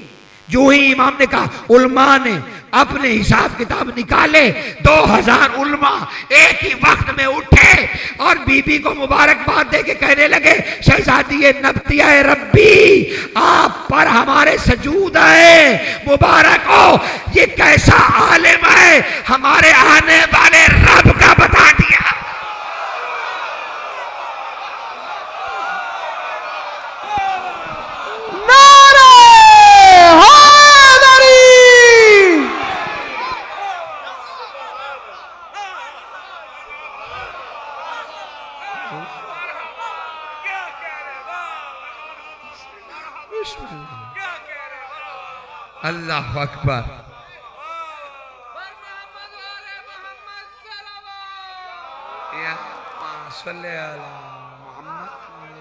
इमाम ने कहा, उलमा ने अपने हिसाब किताब निकाले, 2000 उलमा एक ही वक्त में उठे और बीबी को मुबारकबाद दे के कहने लगे, शहजादी ये नब्तिया रब्बी, आप पर हमारे सजूद है, मुबारक हो। ये कैसा आलिम है, हमारे आने वाले रब का बता दिया। अल्लाह अकबर। सल्ले अला मोहम्मद।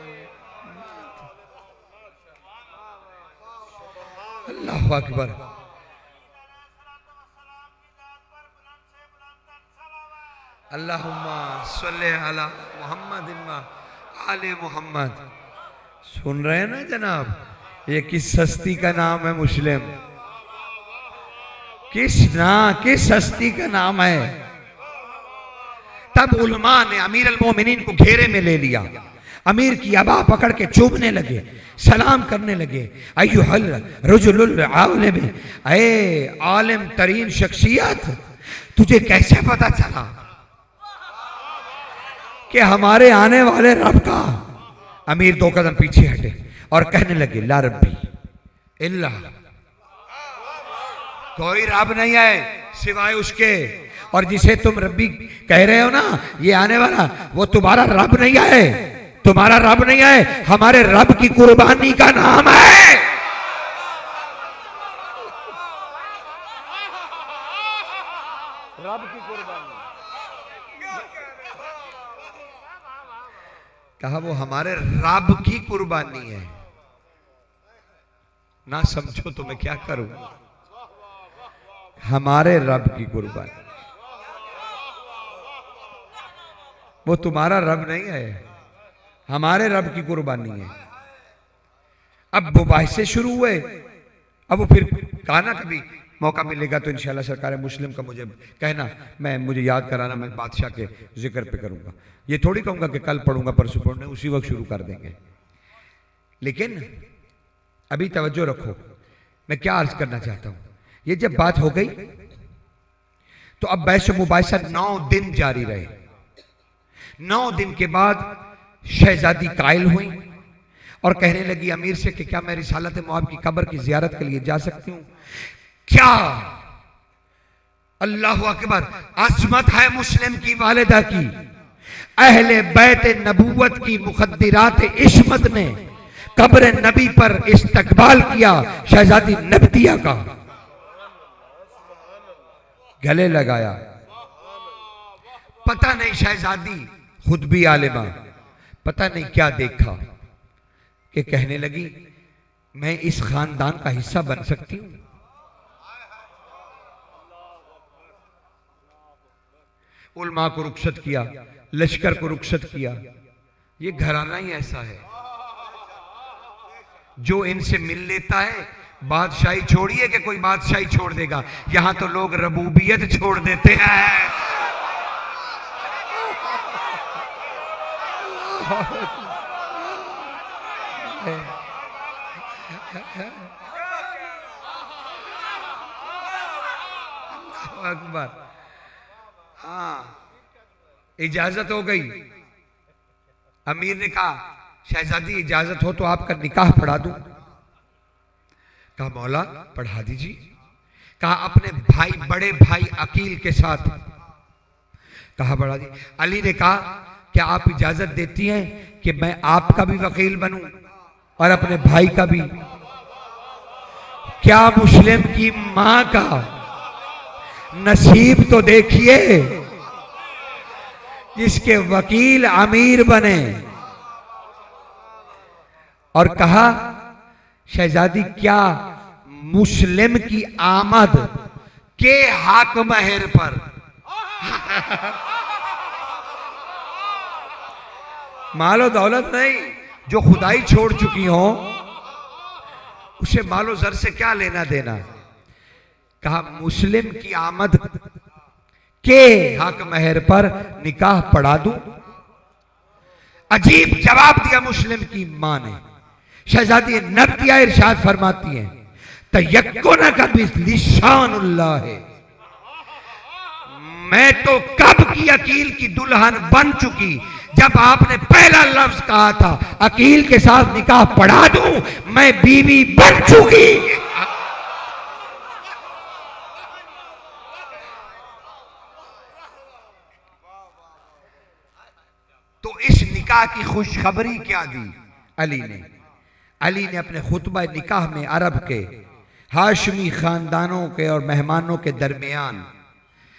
अल्लाहु अकबर। अल्लाहुम्मा सल्ले अला मोहम्मद व आले मोहम्मद। सुन रहे हैं ना जनाब, ये किस हस्ती का नाम है मुस्लिम, किस हस्ती का नाम है। तब उलमा ने अमीर अल मोमिनीन को घेरे में ले लिया, अमीर की अबा पकड़ के चूमने लगे, सलाम करने लगे। अय्युहल रजुलुल आलिम, ऐ आलिम तरीन शख्सियत, तुझे कैसे पता चला कि हमारे आने वाले रब का। अमीर 2 कदम पीछे हटे और कहने लगे, ला रब्बी इल्ला, कोई रब नहीं है सिवाय उसके, और जिसे तुम रब्बी कह रहे हो ना, ये आने वाला, वो तुम्हारा रब नहीं है, तुम्हारा रब नहीं है, हमारे रब की कुर्बानी का नाम है। रब की कुर्बानी। कहा वो हमारे रब की कुर्बानी है। ना समझो तो मैं क्या करूं, हमारे रब की कुर्बानी, वो तुम्हारा रब नहीं है, हमारे रब की कुर्बानी है। अब मुबाहिसे शुरू हुए। अब वो फिर कहा ना, कभी मौका मिलेगा तो इंशाल्लाह सरकार मुस्लिम का मुझे कहना, मुझे याद कराना, मैं बादशाह के जिक्र पे करूंगा। ये थोड़ी कहूंगा कि कल पढ़ूंगा परसों पढ़ूंगा, उसी वक्त शुरू कर देंगे। लेकिन अभी तवज्जो रखो, मैं क्या अर्ज करना चाहता हूं। ये जब बात हो गई तो अब बहस मुबाहिसा 9 दिन जारी रहे। 9 दिन के बाद शहजादी कायल हुई और कहने लगी अमीर से कि क्या मैं रिसालत मुआब की कब्र की जियारत के लिए जा सकती हूं क्या? अल्लाहु अकबर। अजमत है मुस्लिम की वालिदा की, अहले बैत नबूवत की मुखद्दिरात इस्मत ने कब्र नबी पर इस्तकबाल किया शहजादी नबतिया का, गले लगाया। पता नहीं शहजादी खुद भी आलिमा, पता नहीं क्या देखा कि कहने लगी मैं इस खानदान का हिस्सा बन सकती हूं। उलमा को रुखसत किया, लश्कर को रुखसत किया। ये घराना ही ऐसा है, जो इनसे मिल लेता है बादशाही छोड़िए कि कोई बादशाही छोड़ देगा। यहां तो लोग रबूबियत छोड़ देते हैं। अकबर। हाँ, इजाजत हो गई। अमीर ने कहा शहजादी इजाजत हो तो आपका निकाह पढ़ा दूं। कहा मौला पढ़ा दीजिए। कहा अपने भाई, बड़े भाई अकील के साथ। कहा बढ़ा दी। अली ने कहा क्या आप इजाजत देती हैं कि मैं आपका भी वकील बनूं और अपने भाई का भी? क्या मुस्लिम की मां का नसीब तो देखिए, जिसके वकील अमीर बने। और कहा शहजादी क्या मुस्लिम की आमद के हाक महर पर मालो दौलत नहीं, जो खुदाई छोड़ चुकी हो उसे मालो जर से क्या लेना देना। कहा मुस्लिम की आमद के हक महर पर निकाह पढ़ा दूं। अजीब जवाब दिया मुस्लिम की मां ने। शहजादी नबतिया इरशाद फरमाती हैं तयक्कुन का लिसानुल्लाह है, मैं तो कब की अकील की दुल्हन बन चुकी जब आपने पहला लफ्ज कहा था अकील के साथ निकाह पढ़ा दूं, मैं बीवी बन चुकी। तो इस निकाह की खुशखबरी क्या दी अली ने? अली ने अपने खुतबा निकाह में अरब के हाशमी खानदानों के और मेहमानों के दरमियान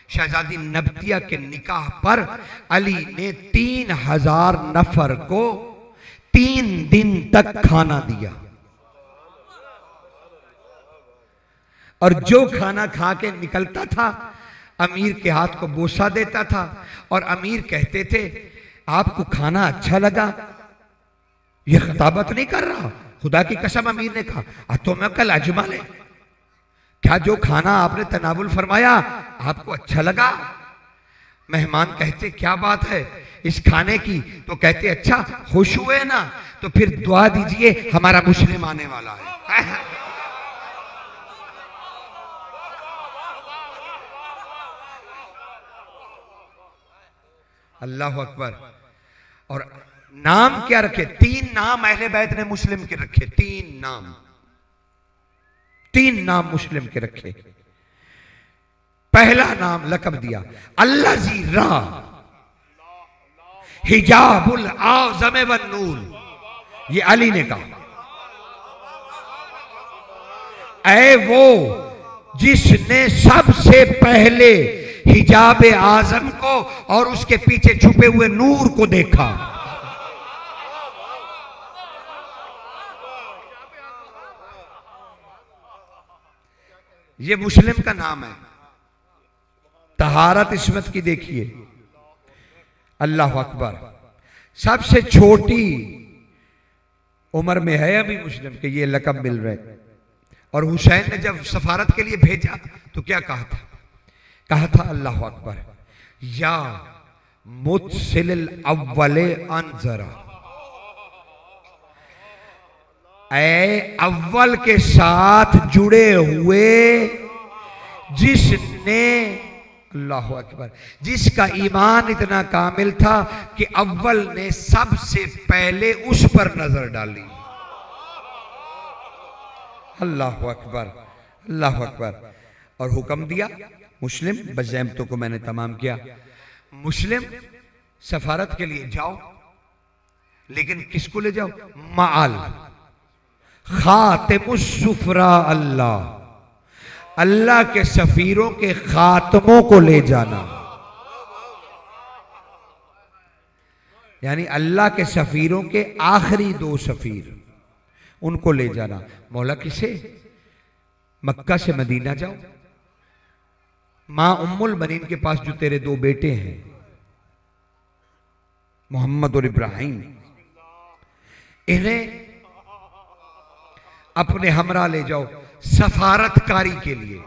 शहजादी नबतिया के निकाह पर अली ने 3000 नफर को 3 दिन तक खाना दिया, और जो खाना खा के निकलता था अमीर के हाथ को बोसा देता था, और अमीर कहते थे आपको खाना अच्छा लगा? ये खिताबत नहीं कर रहा, खुदा की कसम अमीर ने कहा तो मैं कल अजमल है, क्या जो खाना आपने तनावुल फरमाया आपको अच्छा लगा? मेहमान कहते क्या बात है इस खाने की, तो कहते अच्छा खुश हुए ना, तो फिर दुआ दीजिए हमारा मुस्लिम आने वाला है। अल्लाह अकबर। और नाम क्या रखे? 3 नाम अहले बैत ने मुस्लिम के रखे, 3 नाम मुस्लिम के रखे। पहला नाम लकब दिया अल्लाजी रा हिजाबुल आज़म वन नूर, ये अली ने कहा। ऐ वो जिसने सबसे पहले हिजाब आजम को और उसके पीछे छुपे हुए नूर को देखा। ये मुस्लिम का नाम है। तहारत इस्मत की देखिए, अल्लाह अकबर। सबसे छोटी उम्र में है अभी मुस्लिम के ये लकब मिल रहे। और हुसैन ने जब सफारत के लिए भेजा तो क्या कहा था? कहा था अल्लाह अकबर, या मुतसिल अव्वले अनजरा, ऐ अव्वल के साथ जुड़े हुए जिसने, अल्लाह अकबर, जिसका ईमान इतना कामिल था कि अव्वल ने सबसे पहले उस पर नजर डाली। अल्लाह अकबर, अल्लाह अकबर। और हुक्म दिया मुस्लिम, बज़ैमतों को मैंने तमाम किया, मुस्लिम सफारत के लिए जाओ, लेकिन किसको ले जाओ? माल खातिमुस सुफरा अल्लाह, अल्लाह के सफीरों के खातमों को ले जाना। यानी अल्लाह के सफीरों के आखिरी 2 सफीर, उनको ले जाना। मौला किसे? मक्का से मदीना जाओ, मां उम्मुल बनीन के पास जो तेरे 2 बेटे हैं मोहम्मद और इब्राहिम, इन्हें अपने हमरा ले जाओ सफारतकारी के लिए।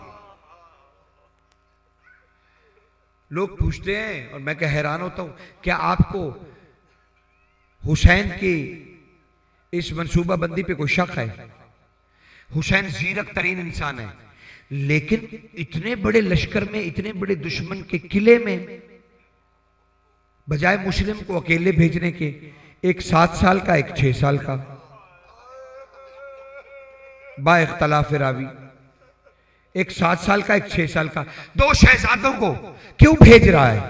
लोग पूछते हैं और मैं क्या हैरान होता हूं, क्या आपको हुसैन की इस मंसूबा बंदी पे कोई शक है? हुसैन जीरक तरीन इंसान है, लेकिन इतने बड़े लश्कर में, इतने बड़े दुश्मन के किले में, बजाय मुस्लिम को अकेले भेजने के, एक 7 साल का, एक 6 साल का, बा इख्तलाफ रावी, एक 7 साल का, एक 6 साल का, 2 शहजादों को क्यों भेज रहा है?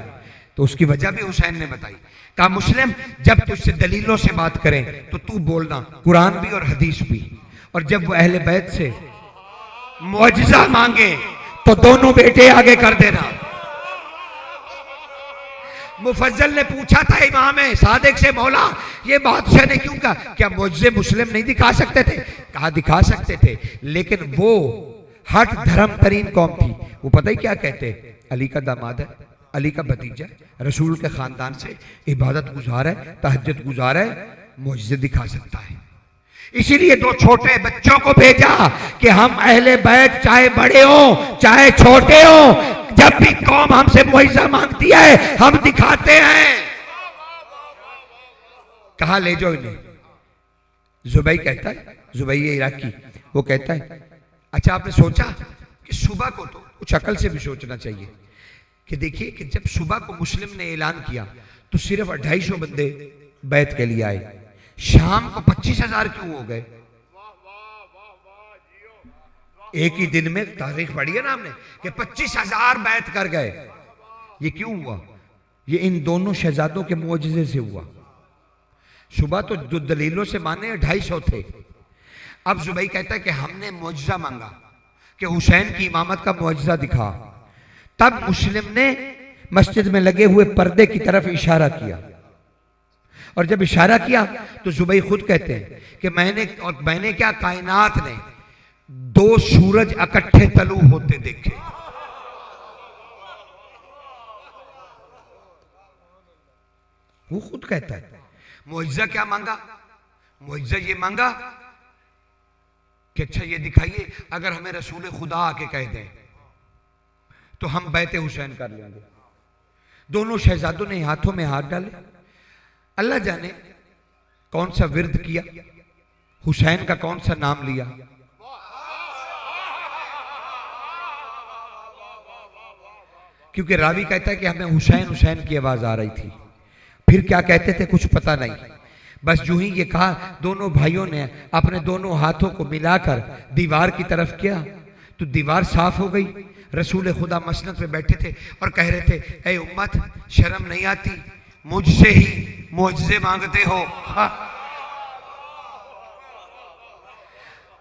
तो उसकी वजह भी हुसैन ने बताई। कहा मुस्लिम जब तुझसे दलीलों से बात करें तो तू बोलना, कुरान भी और हदीस भी, और जब वो अहले बैत से मुअजिजा मांगे तो दोनों बेटे आगे कर देना। मुफज्जल ने पूछा था इमाम सादिक से, मौला ये बादशाह ने क्यों कहा? क्या मुझसे मुस्लिम नहीं दिखा सकते थे? कहा दिखा सकते थे, लेकिन वो हट धर्म तरीन कौम थी। वो पता ही क्या कहते? अली का दामाद है, अली का भतीजा, रसूल के खानदान से, इबादत गुजार है, तहज्जुद गुजार है, मुझसे दिखा सकता है। इसीलिए 2 छोटे बच्चों को भेजा कि हम अहले बैत चाहे बड़े हो चाहे छोटे हो, जब भी कौम हमसे मुआवजा मांगती है हम दिखाते हैं। कहा ले जाओ इन्हें। जुबई कहता है, जुबई इराकी, वो कहता है अच्छा आपने सोचा कि सुबह को, तो कुछ अकल से भी सोचना चाहिए कि देखिए कि जब सुबह को मुस्लिम ने ऐलान किया तो सिर्फ 250 बंदे बैत के लिए आए, शाम को 25,000 क्यों हो गए? एक ही दिन में तारीख पढ़ी है ना हमने कि 25,000 बैत कर गए। ये क्यों हुआ? ये इन दोनों शहजादों के मुआजिजे से हुआ। सुबह तो जो दलीलों से माने 250 थे। अब जुबई कहता है कि हमने मुआजिजा मांगा कि हुसैन की इमामत का मुआजिजा दिखा, तब मुस्लिम ने मस्जिद में लगे हुए पर्दे की तरफ इशारा किया, और जब इशारा किया तो जुबैर खुद कहते हैं कि मैंने क्या, कायनात ने 2 सूरज इकट्ठे तलू होते देखे। वो खुद कहता है। मुआजिजा क्या मांगा? मुआजिजा ये मांगा कि अच्छा ये दिखाइए, अगर हमें रसूल खुदा आके कह दें तो हम बैत हुसैन कर लेंगे। दोनों शहजादों ने हाथों में हाथ डाले। अल्लाह जाने कौन सा विर्द किया, हुसैन का कौन सा नाम लिया। क्योंकि रावी कहता है कि हमें हुसैन हुसैन की आवाज आ रही थी, फिर क्या कहते थे कुछ पता नहीं। बस जो ही ये कहा, दोनों भाइयों ने अपने दोनों हाथों को मिलाकर दीवार की तरफ किया तो दीवार साफ हो गई। रसूल खुदा मसनद पे बैठे थे और कह रहे थे, ए उम्मत, शर्म नहीं आती, मुझसे ही मुआजिजे मांगते हो। हाँ।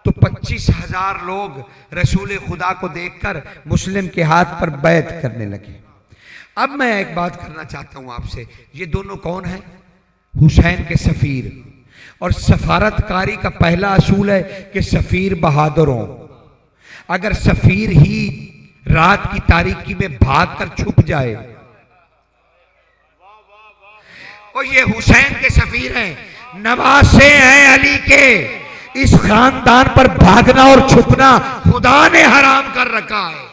तो 25,000 लोग रसूल खुदा को देखकर मुस्लिम के हाथ पर बैत करने लगे। अब मैं एक बात करना चाहता हूं आपसे, ये दोनों कौन हैं? हुसैन के सफीर। और सफारतकारी का पहला असूल है कि सफीर बहादुर हो। अगर सफीर ही रात की तारीकी में भागकर छुप जाए, और ये हुसैन के सफीर हैं, नवासे हैं अली के, इस खानदान पर भागना और छुपना खुदा ने हराम कर रखा है।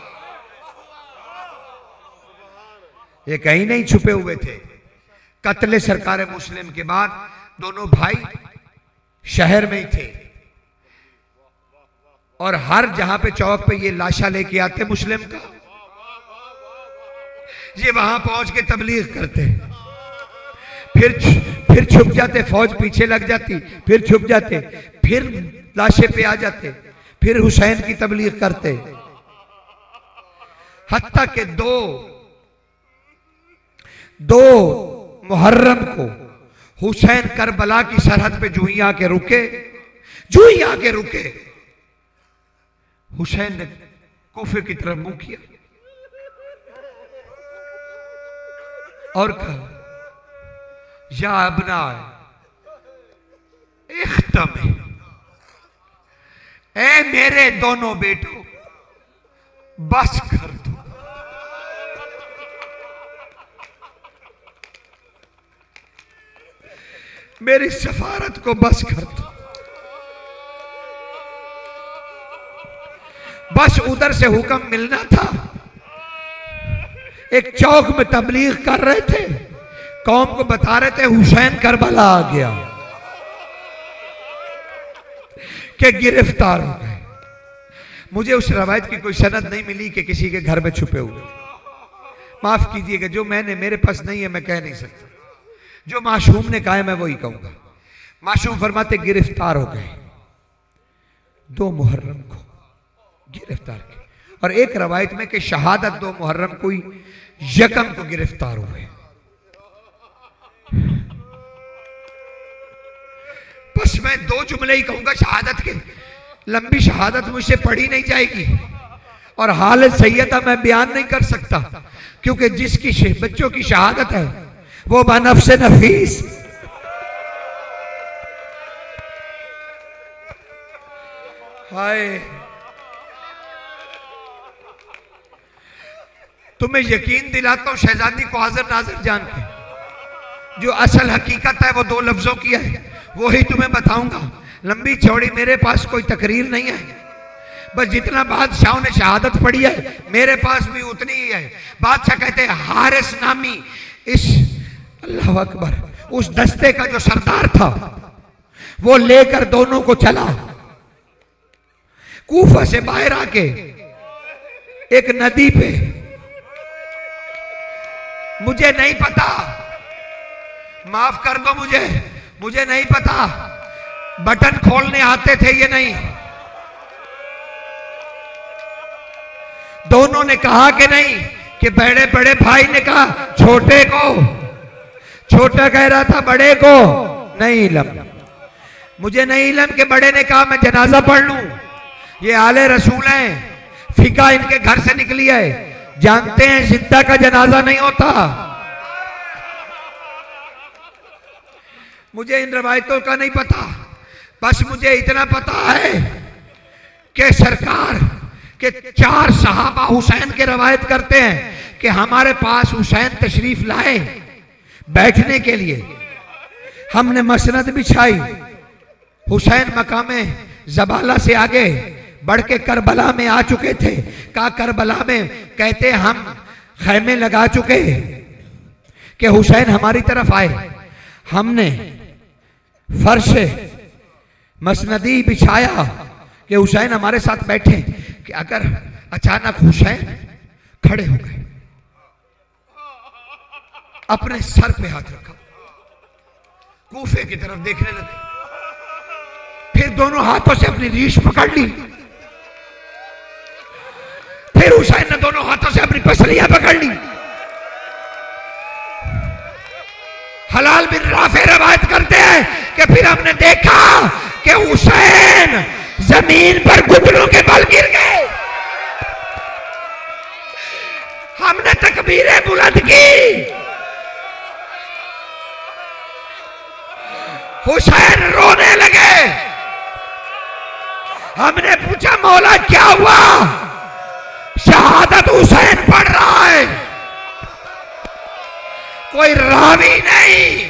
ये कहीं नहीं छुपे हुए थे। कत्ले सरकार मुस्लिम के बाद दोनों भाई शहर में ही थे, और हर जहां पे चौक पे ये लाशा लेके आते मुस्लिम का, ये वहां पहुंच के तबलीग करते, फिर छुप जाते, फौज पीछे लग जाती, फिर छुप जाते, फिर लाशे पे आ जाते, फिर हुसैन की तबलीग करते। हत्ता के दो मुहर्रम को हुसैन करबला की सरहद पे जूही आके रुके, हुसैन ने कूफे की तरफ मुंह किया और कहा, या अबना इख्तम, ए मेरे दोनों बेटों, बस कर दो। मेरी सफारत को बस कर दो। बस उधर से हुक्म मिलना था। एक चौक में तबलीग कर रहे थे, कौम को बता रहे थे हुसैन करबला आ गया, कि गिरफ्तार हो गए। मुझे उस रवायत की कोई सनद नहीं मिली कि किसी के घर में छुपे हुए। माफ कीजिएगा, जो मेरे पास नहीं है मैं कह नहीं सकता। जो मासूम ने कहा है मैं वही कहूंगा। मासूम फरमाते गिरफ्तार हो गए, 2 मुहर्रम को गिरफ्तार किया, और एक रवायत में कि शहादत 2 मुहर्रम को ही यकम को गिरफ्तार हुए। बस मैं 2 जुमले ही कहूंगा शहादत के, लंबी शहादत मुझसे पढ़ी नहीं जाएगी, और हालत सैयदा मैं बयान नहीं कर सकता, क्योंकि जिसकी बच्चों की शहादत है वो बनफ्से नफीस। हाय, तुम्हें यकीन दिलाता हूं शहजादी को हाजिर नाजिर जान के, जो असल हकीकत है वो 2 लफ्जों की है, वो ही तुम्हें बताऊंगा। लंबी चौड़ी मेरे पास कोई तकरीर नहीं है, बस जितना बादशाहों ने शहादत पढ़ी है मेरे पास भी उतनी ही है। बादशाह कहते हैं हारिस नामी इस, अल्लाह अकबर, उस दस्ते का जो सरदार था वो लेकर दोनों को चला, कूफा से बाहर आके एक नदी पे, मुझे नहीं पता, माफ कर दो मुझे नहीं पता, बटन खोलने आते थे ये नहीं। दोनों ने कहा कि नहीं, कि बड़े बड़े भाई ने कहा छोटे को, छोटा कह रहा था बड़े को नहीं इल्म, मुझे नहीं इल्म, कि बड़े ने कहा मैं जनाजा पढ़ लूं, ये आले रसूल हैं, फिका इनके घर से निकली है, जानते हैं जिंदा का जनाजा नहीं होता। मुझे इन रवायतों का नहीं पता, बस मुझे इतना पता है कि सरकार के 4 सहाबा हुसैन के रवायत करते हैं कि हमारे पास हुसैन तशरीफ लाए बैठने के लिए। हमने मसनद बिछाई। हुसैन मकामे जबाला से आगे बढ़ के करबला में आ चुके थे। कहा करबला में, कहते हम खैमे लगा चुके कि हुसैन हमारी तरफ आए। हमने फर्श मसनदी बिछाया कि हुसैन हमारे साथ बैठे कि अगर अचानक हुसैन खड़े हो गए, अपने सर पे हाथ रखा, कूफे की तरफ देखने लगे, फिर दोनों हाथों से अपनी रीछ पकड़ ली, फिर हुसैन ने दोनों हाथों से अपनी पसलियां पकड़ ली। हलाल बिन राफे रवायत करते हैं कि फिर हमने देखा कि हुसैन जमीन पर घुटनों के बल गिर गए। हमने तकबीरें बुलंद की। हुसैन रोने लगे। हमने पूछा मौला क्या हुआ? शहादत हुसैन पढ़ रहा है, कोई रावी नहीं।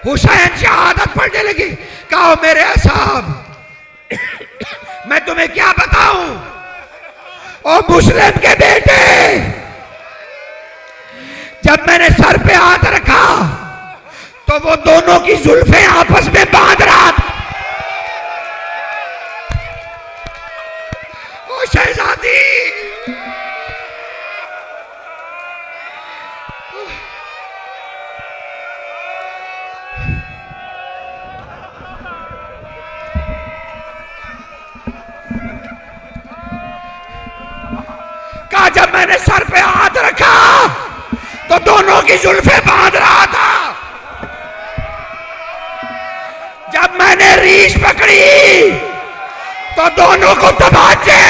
हुसैन शहादत पढ़ने लगे। कहो मेरे साहब, मैं तुम्हें क्या बताऊं? ओ मुस्लिम के बेटे, जब मैंने सर पे हाथ रखा तो वो दोनों की जुल्फें आपस में बांध रहा था। ओ शहजादी, जब मैंने सर पे हाथ रखा तो दोनों की जुल्फें बांध रहा था। जब मैंने रीछ पकड़ी तो दोनों को तबाचे।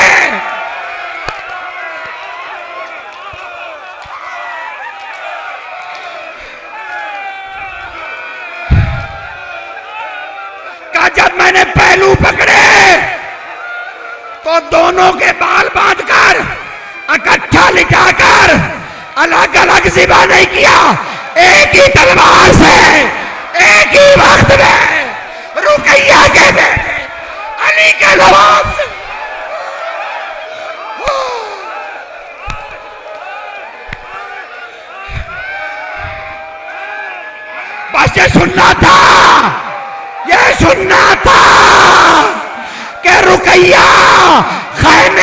का जब मैंने पहलू पकड़े तो दोनों के बाल बांधकर इकट्ठा लिटाकर अलग अलग ज़िबा नहीं किया, एक ही तलवार से एक ही वक्त में रुकैया के बेटे अली के नवाब से बस ये सुनना था कि रुकैया खैमे